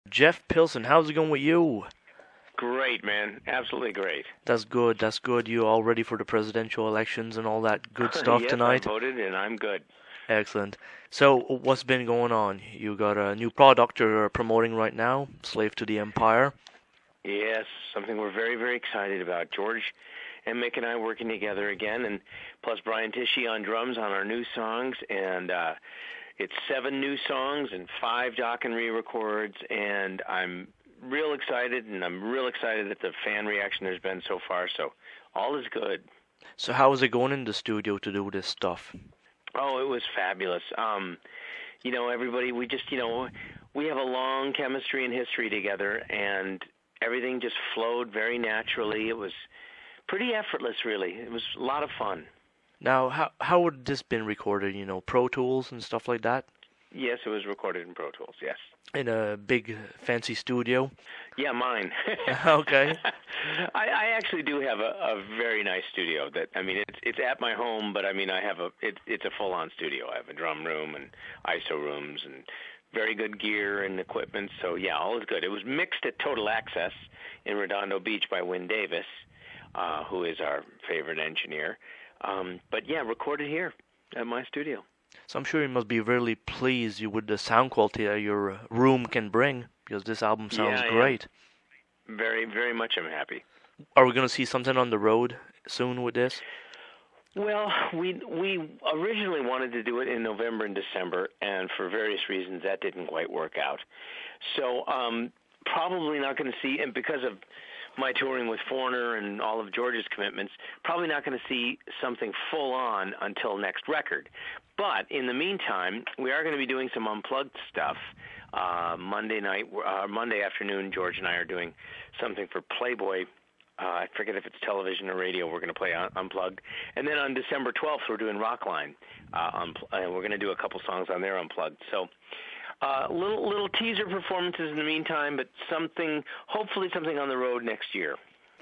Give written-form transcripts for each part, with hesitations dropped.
Jeff Pilson, how's it going with you? Great, man. Absolutely great. That's good, that's good. You all ready for the presidential elections and all that good stuff Yes, I tonight? voted and I'm good. Excellent. So, what's been going on? You got a new product you're promoting right now, Slave to the Empire. Yes, something we're very, very excited about. George and Mick and I working together again, and plus Brian Tichy on drums on our new songs, and it's 7 new songs and 5 Dokken re-records, and I'm real excited, and I'm real excited at the fan reaction there's been so far, so all is good. So, how is it going in the studio to do this stuff? Oh, it was fabulous. Everybody, we have a long chemistry and history together, and everything just flowed very naturally. It was pretty effortless, really. It was a lot of fun. Now, how would this been recorded? Pro Tools and stuff like that? Yes, it was recorded in Pro Tools, yes. In a big fancy studio? Yeah, mine. Okay. I actually do have a very nice studio. It's at my home, but it's a full-on studio. I have a drum room and ISO rooms and very good gear and equipment. So yeah, all is good. It was mixed at Total Access in Redondo Beach by Win Davis, who is our favorite engineer. But yeah, recorded here at my studio. So I'm sure you must be really pleased with the sound quality that your room can bring, because this album sounds great. Very, very much I'm happy. Are we going to see something on the road soon with this? Well, we originally wanted to do it in November and December, and for various reasons that didn't quite work out. So probably not going to see, and because of my touring with Foreigner and all of George's commitments, probably not going to see something full on until next record. But in the meantime, we are going to be doing some unplugged stuff. Monday afternoon, George and I are doing something for Playboy. I forget if it's television or radio. We're going to play unplugged. And then on December 12th, we're doing Rockline. And we're going to do a couple songs on there unplugged. So little teaser performances in the meantime, but hopefully something on the road next year.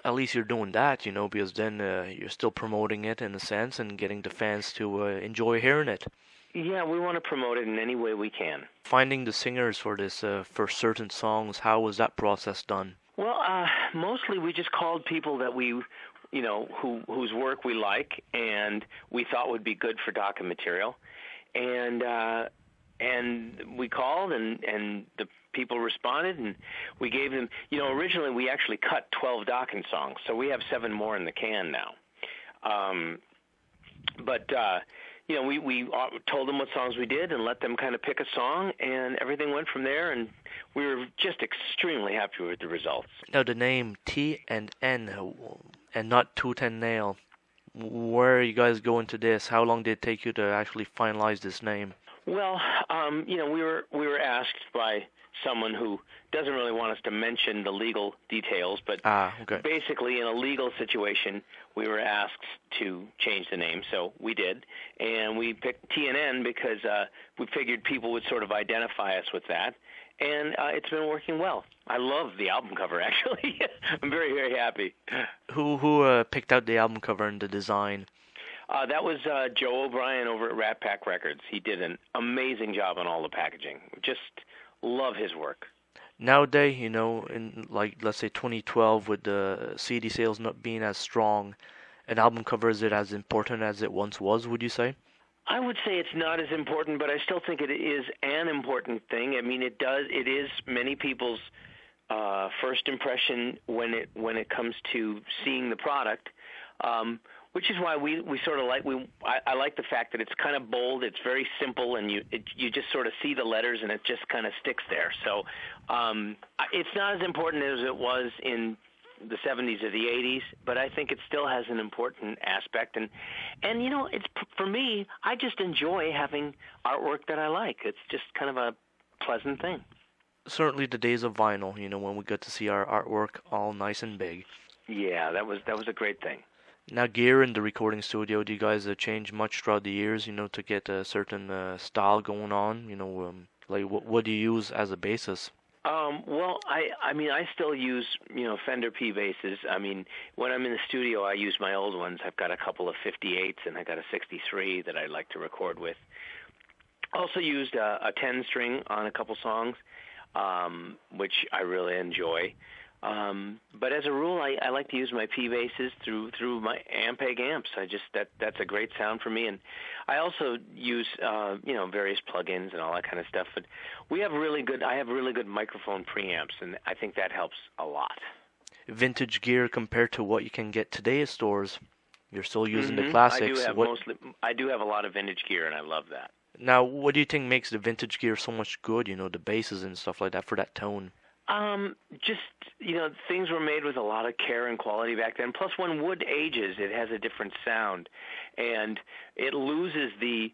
At least you're doing that, because then you're still promoting it in a sense and getting the fans to enjoy hearing it. Yeah, we want to promote it in any way we can. Finding the singers for this, for certain songs, how was that process done? Well, mostly we just called people that we, whose work we like and we thought would be good for Dokken material, and we called and the people responded, and we gave them. Originally we actually cut 12 Dokken songs, so we have 7 more in the can now. We told them what songs we did and let them kind of pick a song, and everything went from there, and we were just extremely happy with the results. Now, the name T&N and not Tooth and Nail, where are you guys going to this? How long did it take you to actually finalize this name? Well, we were asked by someone who doesn't really want us to mention the legal details, but basically in a legal situation, we were asked to change the name, so we did, and we picked T&N because we figured people would sort of identify us with that, and it's been working well. I love the album cover, actually. I'm very, very happy. Who picked out the album cover and the design? That was Joe O'Brien over at Rat Pack Records. He did an amazing job on all the packaging. Just love his work. Nowadays, in let's say 2012, with the CD sales not being as strong, an album cover, is it as important as it once was, would you say? I would say it's not as important, but I still think it is an important thing. I mean, it is many people's first impression when it comes to seeing the product. Which is why we sort of I like the fact that it's kind of bold, it's very simple, and you just sort of see the letters and it just kind of sticks there. So it's not as important as it was in the 70s or the 80s, but I think it still has an important aspect. And it's for me, I just enjoy having artwork that I like. It's just kind of a pleasant thing. Certainly the days of vinyl, when we got to see our artwork all nice and big. Yeah, that was a great thing. Now, gear in the recording studio, do you guys change much throughout the years, to get a certain style going on? What do you use as a bassist? Well, I still use, Fender P basses. I mean, when I'm in the studio, I use my old ones. I've got a couple of 58s, and I got a 63 that I like to record with. Also used a 10-string on a couple songs. which I really enjoy. But as a rule, I like to use my P basses through my Ampeg amps. That's a great sound for me, and I also use various plugins and all that kind of stuff. But I have really good microphone preamps, and I think that helps a lot. Vintage gear compared to what you can get today at stores. You're still using the classics. I do have a lot of vintage gear, and I love that. Now, what do you think makes the vintage gear so much good? The basses and stuff like that for that tone. Things were made with a lot of care and quality back then. Plus, when wood ages, it has a different sound, and it loses the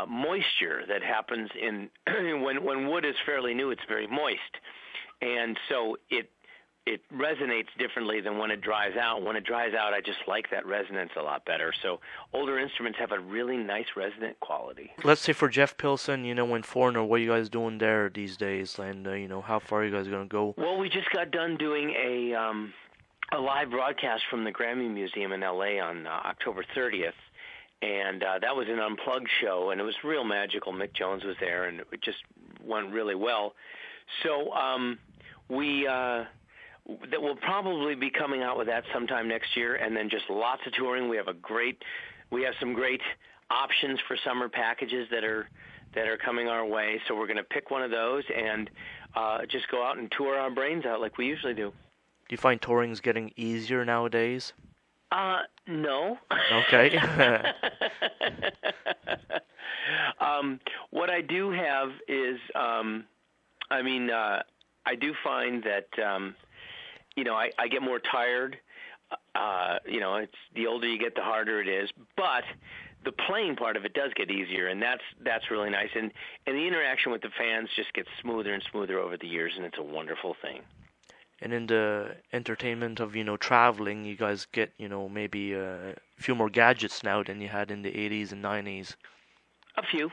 moisture that happens in when wood is fairly new. It's very moist, and so it resonates differently than when it dries out. When it dries out, I just like that resonance a lot better. So older instruments have a really nice resonant quality. Let's say for Jeff Pilson, and Foreigner, what are you guys doing there these days? And, how far are you guys going to go? Well, we just got done doing a live broadcast from the Grammy Museum in L.A. on October 30th. And that was an unplugged show, and it was real magical. Mick Jones was there, and it just went really well. So that we'll probably be coming out with that sometime next year, and then just lots of touring. We have some great options for summer packages that are coming our way. So we're going to pick one of those and just go out and tour our brains out like we usually do. Do you find touring's getting easier nowadays? No. Okay. What I do have is, I do find that. I get more tired. It's the older you get, the harder it is. But the playing part of it does get easier, and that's really nice. And the interaction with the fans just gets smoother and smoother over the years, and it's a wonderful thing. And in the entertainment of, traveling, you guys get, maybe a few more gadgets now than you had in the 80s and 90s. A few.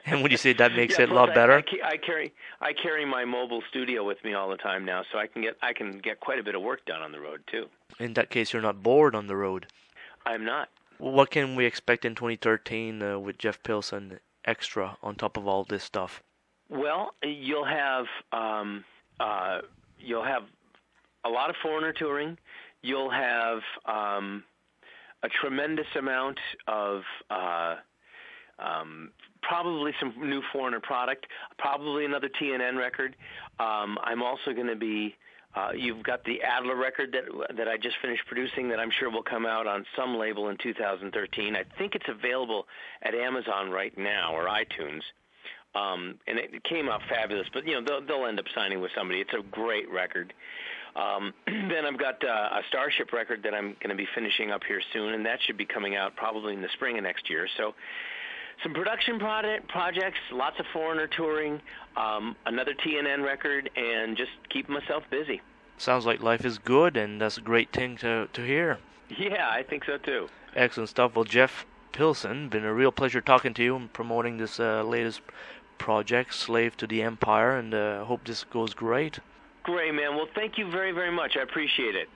And would you say that makes it a lot better? I carry my mobile studio with me all the time now, so I can get quite a bit of work done on the road too. In that case, you're not bored on the road. I'm not. What can we expect in 2013 with Jeff Pilson extra on top of all this stuff? Well, you'll have a lot of Foreigner touring. You'll have a tremendous amount of probably some new Foreigner product, probably another T&N record. I'm also going to be, you've got the Adler record that I just finished producing that I'm sure will come out on some label in 2013. I think it's available at Amazon right now or iTunes. And it came out fabulous, but they'll end up signing with somebody. It's a great record. Then I've got a Starship record that I'm going to be finishing up here soon, and that should be coming out probably in the spring of next year. So some production projects, lots of Foreigner touring, another T&N record, and just keeping myself busy. Sounds like life is good, and that's a great thing to hear. Yeah, I think so too. Excellent stuff. Well, Jeff Pilson, been a real pleasure talking to you and promoting this latest project, Slave to the Empire, and I hope this goes great. Great, man. Well, thank you very, very much. I appreciate it.